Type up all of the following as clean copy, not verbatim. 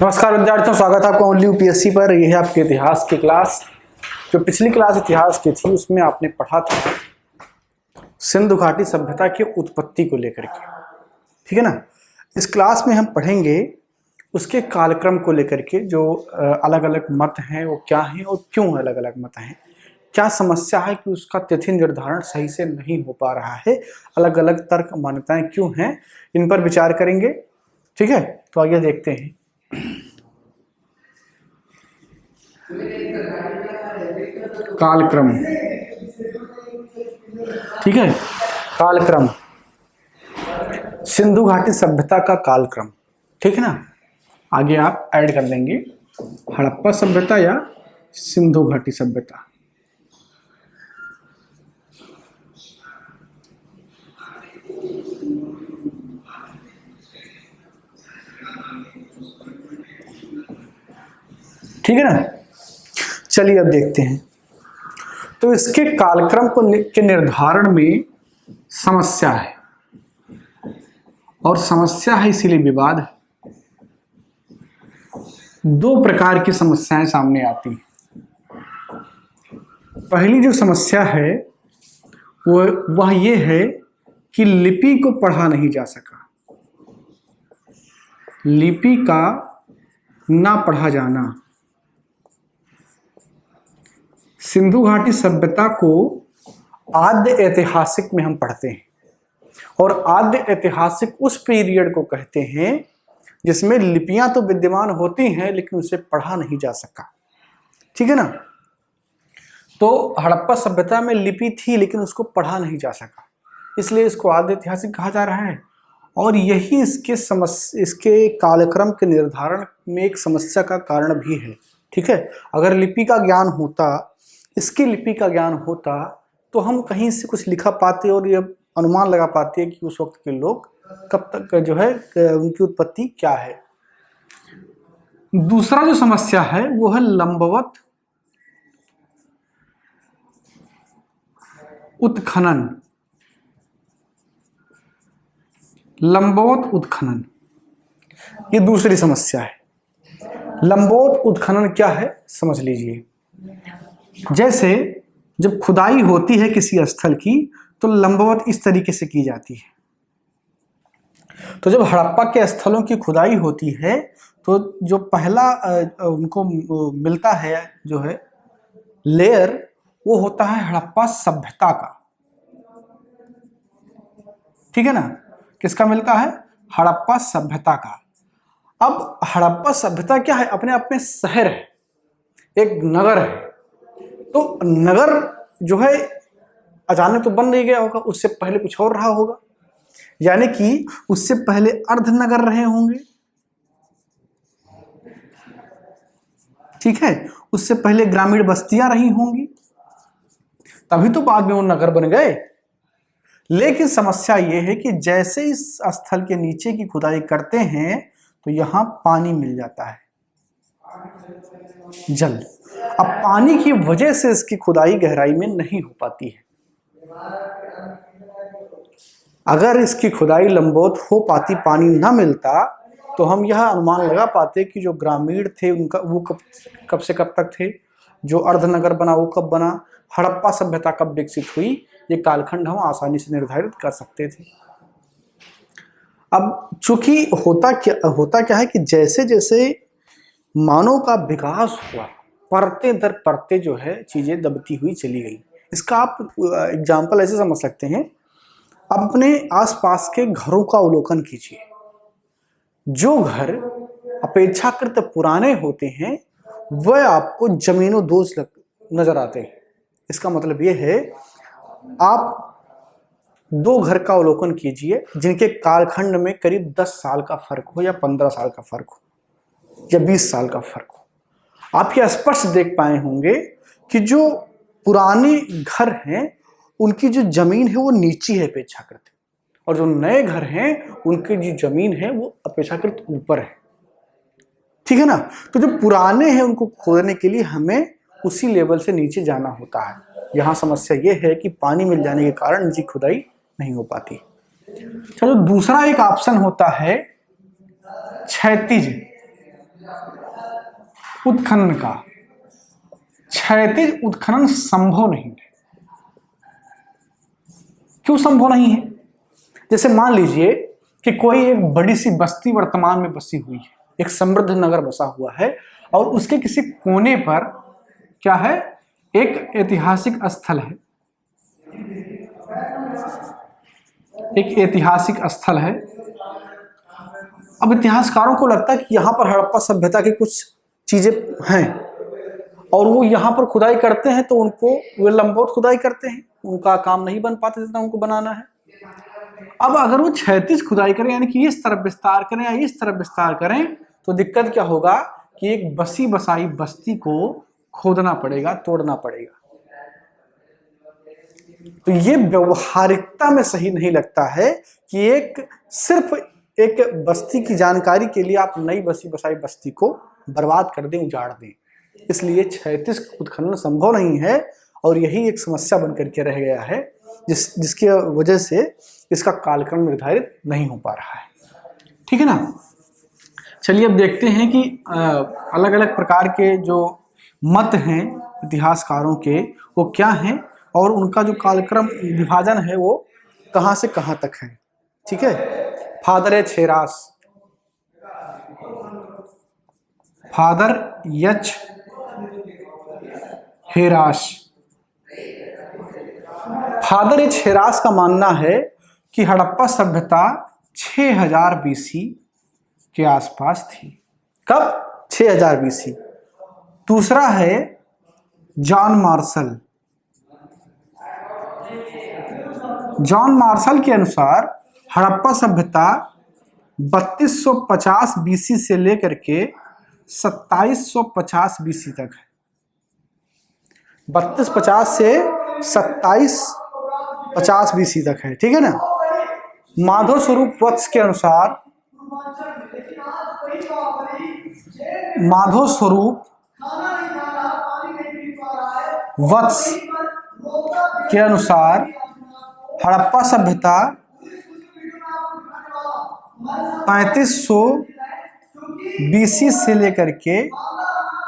नमस्कार विद्यार्थियों, स्वागत है आपका ओनली यूपीएससी पर। यह है आपके इतिहास की क्लास। जो पिछली क्लास इतिहास की थी उसमें आपने पढ़ा था सिंधु घाटी सभ्यता की उत्पत्ति को लेकर के, ठीक है ना। इस क्लास में हम पढ़ेंगे उसके कालक्रम को लेकर के, जो अलग अलग मत हैं वो क्या हैं और क्यों अलग अलग मत हैं, क्या समस्या है कि उसका तिथि निर्धारण सही से नहीं हो पा रहा है, अलग अलग तर्क मान्यताएं क्यों हैं, इन पर विचार करेंगे। ठीक है, तो आइए देखते हैं। कालक्रम, ठीक है, कालक्रम, सिंधु घाटी सभ्यता का कालक्रम, ठीक है ना। आगे आप ऐड कर देंगे हड़प्पा सभ्यता या सिंधु घाटी सभ्यता। ठीक है ना। चलिए अब देखते हैं। तो इसके कालक्रम के निर्धारण में समस्या है, और समस्या है इसीलिए विवाद है। दो प्रकार की समस्याएं सामने आती हैं। पहली जो समस्या है वह ये है कि लिपि को पढ़ा नहीं जा सका। लिपि का ना पढ़ा जाना। सिंधु घाटी सभ्यता को आद्य ऐतिहासिक में हम पढ़ते हैं, और आद्य ऐतिहासिक उस पीरियड को कहते हैं जिसमें लिपियां तो विद्यमान होती हैं लेकिन उसे पढ़ा नहीं जा सका। ठीक है ना। तो हड़प्पा सभ्यता में लिपि थी लेकिन उसको पढ़ा नहीं जा सका, इसलिए इसको आद्य ऐतिहासिक कहा जा रहा है। और यही इसके कालक्रम के निर्धारण में एक समस्या का कारण भी है। ठीक है, अगर लिपि का ज्ञान होता, इसकी लिपि का ज्ञान होता, तो हम कहीं से कुछ लिखा पाते और ये अनुमान लगा पाते कि उस वक्त के लोग कब तक जो है उनकी उत्पत्ति क्या है। दूसरा जो समस्या है वो है लंबवत उत्खनन। लंबवत उत्खनन ये दूसरी समस्या है। लंबवत उत्खनन क्या है समझ लीजिए। जैसे जब खुदाई होती है किसी स्थल की तो लंबवत इस तरीके से की जाती है। तो जब हड़प्पा के स्थलों की खुदाई होती है तो जो पहला उनको मिलता है जो है लेयर, वो होता है हड़प्पा सभ्यता का। ठीक है ना। किसका मिलता है? हड़प्पा सभ्यता का। अब हड़प्पा सभ्यता क्या है? अपने आप में शहर है, एक नगर है। तो नगर जो है अचानक तो बन नहीं गया होगा, उससे पहले कुछ और रहा होगा, यानी कि उससे पहले अर्धनगर रहे होंगे। ठीक है, उससे पहले ग्रामीण बस्तियां रही होंगी, तभी तो बाद में वो नगर बन गए। लेकिन समस्या ये है कि जैसे इस स्थल के नीचे की खुदाई करते हैं तो यहां पानी मिल जाता है, जल। अब पानी की वजह से इसकी खुदाई गहराई में नहीं हो पाती है। अगर इसकी खुदाई लंबवत हो पाती, पानी ना मिलता, तो हम यह अनुमान लगा पाते कि जो ग्रामीण थे उनका वो कब से कब तक थे, जो अर्धनगर बना वो कब बना, हड़प्पा सभ्यता कब विकसित हुई, ये कालखंड हम आसानी से निर्धारित कर सकते थे। अब चूंकि होता क्या है कि जैसे जैसे मानव का विकास हुआ, परते दर परते जो है चीजें दबती हुई चली गई। इसका आप एग्जाम्पल ऐसे समझ सकते हैं, अब अपने आसपास के घरों का अवलोकन कीजिए। जो घर अपेक्षाकृत पुराने होते हैं वह आपको जमीनों दोष नजर आते हैं। इसका मतलब यह है, आप दो घर का अवलोकन कीजिए जिनके कालखंड में करीब 10 साल का फर्क हो, या 15 साल का फर्क हो, या 20 साल का फर्क हो। आप ये स्पष्ट देख पाए होंगे कि जो पुराने घर हैं उनकी जो जमीन है वो नीची है अपेक्षाकृत, और जो नए घर हैं उनकी जो जमीन है वो अपेक्षाकृत ऊपर है। ठीक है ना। तो जो पुराने हैं उनको खोदने के लिए हमें उसी लेवल से नीचे जाना होता है। यहां समस्या ये है कि पानी मिल जाने के कारण नीचे खुदाई नहीं हो पाती। चलो, दूसरा एक ऑप्शन होता है क्षैतिज उत्खनन का क्षैतिज उत्खनन संभव नहीं है। क्यों संभव नहीं है? जैसे मान लीजिए कि कोई एक बड़ी सी बस्ती वर्तमान में बसी हुई है, एक समृद्ध नगर बसा हुआ है और उसके किसी कोने पर क्या है, एक ऐतिहासिक स्थल है, एक ऐतिहासिक स्थल है। अब इतिहासकारों को लगता है कि यहाँ पर हड़प्पा सभ्यता की कुछ चीजें हैं और वो यहाँ पर खुदाई करते हैं, तो उनको वे लंबवत खुदाई करते हैं, उनका काम नहीं बन पाता जितना उनको बनाना है। अब अगर वो क्षैतिज खुदाई करें, यानी कि इस तरफ विस्तार करें या इस तरफ विस्तार करें, तो दिक्कत क्या होगा कि एक बसी बसाई बस्ती को खोदना पड़ेगा, तोड़ना पड़ेगा। तो ये व्यवहारिकता में सही नहीं लगता है कि एक सिर्फ एक बस्ती की जानकारी के लिए आप नई बसी बसाई बस्ती को बर्बाद कर दें, उजाड़ दें। इसलिए क्षैतिज उत्खनन संभव नहीं है और यही एक समस्या बनकर के रह गया है, जिसकी वजह से इसका कालक्रम निर्धारित नहीं हो पा रहा है। ठीक है ना। चलिए अब देखते हैं कि अलग अलग प्रकार के जो मत हैं इतिहासकारों के वो क्या हैं और उनका जो कालक्रम विभाजन है वो कहां से कहां तक है। ठीक है। Father H Heras, Father H Heras, Father H Heras का मानना है कि हड़प्पा सभ्यता 6000 बीसी के आसपास थी। कब? 6000 बीसी। दूसरा है जॉन मार्शल, जॉन मार्शल के अनुसार हड़प्पा सभ्यता 3250 बीसी से लेकर के 2750 बीसी तक है। 3250 से 2750 बीसी तक है। ठीक है ना। माधव स्वरूप वत्स के अनुसार, माधव स्वरूप वत्स के अनुसार हड़प्पा सभ्यता 3500 बीसी से लेकर के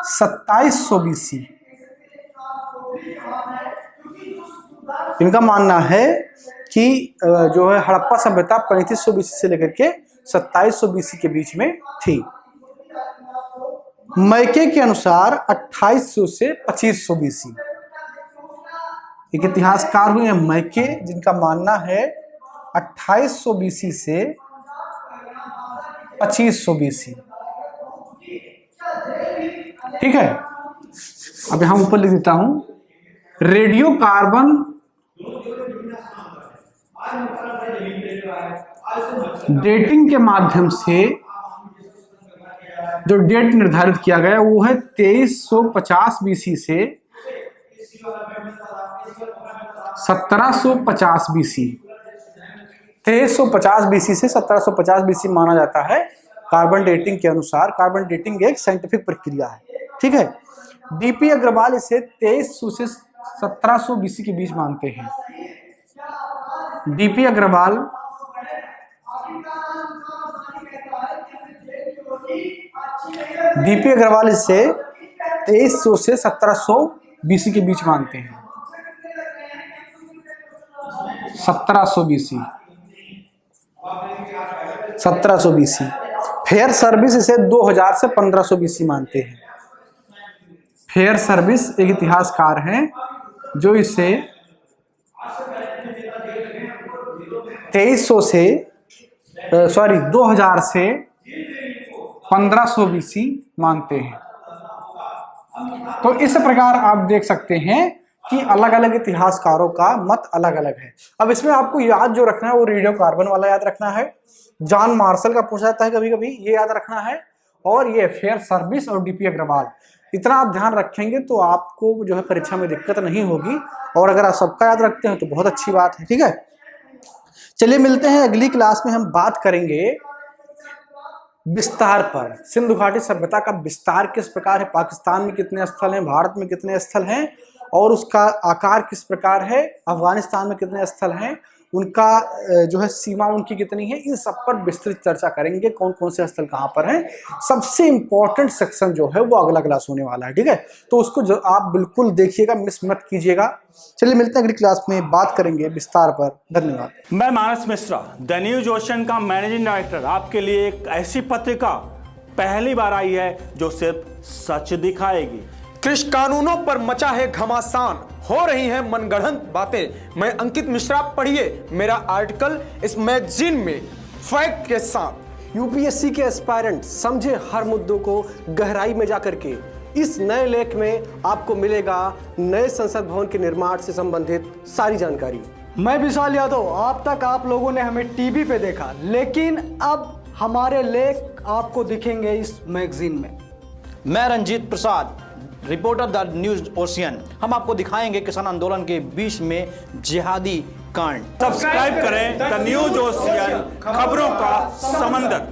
2700 बीसी, इनका मानना है कि जो है हड़प्पा सभ्यता 3500 बीसी से लेकर के 2700 बीसी के बीच में थी। मैके के अनुसार 2800 से 2500 बीसी। एक इतिहासकार हुए हैं मैके, जिनका मानना है 2800 बीसी से 2500 बीसी। ठीक है। अब यहां ऊपर लिख देता हूं, रेडियो कार्बन डेटिंग के माध्यम से जो डेट निर्धारित किया गया वो है 2350 बीसी से 1750 बीसी। 2350 बीसी से 1750 बीसी माना जाता है कार्बन डेटिंग के अनुसार। कार्बन डेटिंग एक साइंटिफिक प्रक्रिया है। ठीक है। डीपी अग्रवाल इसे 2300 से 1700 बीसी के बीच मानते हैं। डीपी अग्रवाल इसे 2300 से 1700 बीसी के बीच मानते हैं। 1700 बीसी, 1700 बीसी। फेयर सर्विस इसे 2000 से 1500 बीसी मानते हैं। फेयर सर्विस एक इतिहासकार हैं जो इसे 2000 से 1500 बीसी मानते हैं। तो इस प्रकार आप देख सकते हैं कि अलग अलग इतिहासकारों का मत अलग अलग है। अब इसमें आपको याद जो रखना है वो रेडियो कार्बन वाला याद रखना है, जॉन मार्शल का पूछा जाता है कभी कभी, ये याद रखना है, और ये फेयर सर्विस और डीपी अग्रवाल। इतना आप ध्यान रखेंगे तो आपको जो है परीक्षा में दिक्कत नहीं होगी, और अगर आप सबका याद रखते हैं तो बहुत अच्छी बात है। ठीक है। चलिए मिलते हैं अगली क्लास में। हम बात करेंगे विस्तार पर। सिंधु घाटी सभ्यता का विस्तार किस प्रकार है, पाकिस्तान में कितने स्थल हैं, भारत में कितने स्थल हैं और उसका आकार किस प्रकार है, अफगानिस्तान में कितने स्थल हैं उनका जो है सीमा उनकी कितनी है, इन सब पर विस्तृत चर्चा करेंगे। कौन कौन से स्थल कहाँ पर हैं, सबसे इंपॉर्टेंट सेक्शन जो है वो अगला क्लास होने वाला है, ठीक है। तो उसको जो आप बिल्कुल देखिएगा, मिस मत कीजिएगा। चलिए मिलते हैं अगली क्लास में, बात करेंगे विस्तार पर। धन्यवाद। मैं मानस मिश्रा, द न्यूज ओशन का मैनेजिंग डायरेक्टर, आपके लिए एक ऐसी पत्रिका पहली बार आई है जो सिर्फ सच दिखाएगी। कृषि कानूनों पर मचा है घमासान, हो रही हैं मनगढ़ंत बातें। मैं अंकित मिश्रा, पढ़िए मेरा आर्टिकल इस मैगजीन में फैक्ट के साथ। यूपीएससी के एस्पायरेंट समझे हर मुद्दों को गहराई में जाकर के। इस नए लेख में आपको मिलेगा नए संसद भवन के निर्माण से संबंधित सारी जानकारी। मैं विशाल यादव, अब तक आप लोगों ने हमें टीवी पे देखा, लेकिन अब हमारे लेख आपको दिखेंगे इस मैगजीन में। मैं Ranjit Prasad, reporter the news ocean. हम आपको दिखाएंगे किसान आंदोलन के बीच में जिहादी कांड। सब्सक्राइब करें द न्यूज ओशियन, खबरों का समंदर।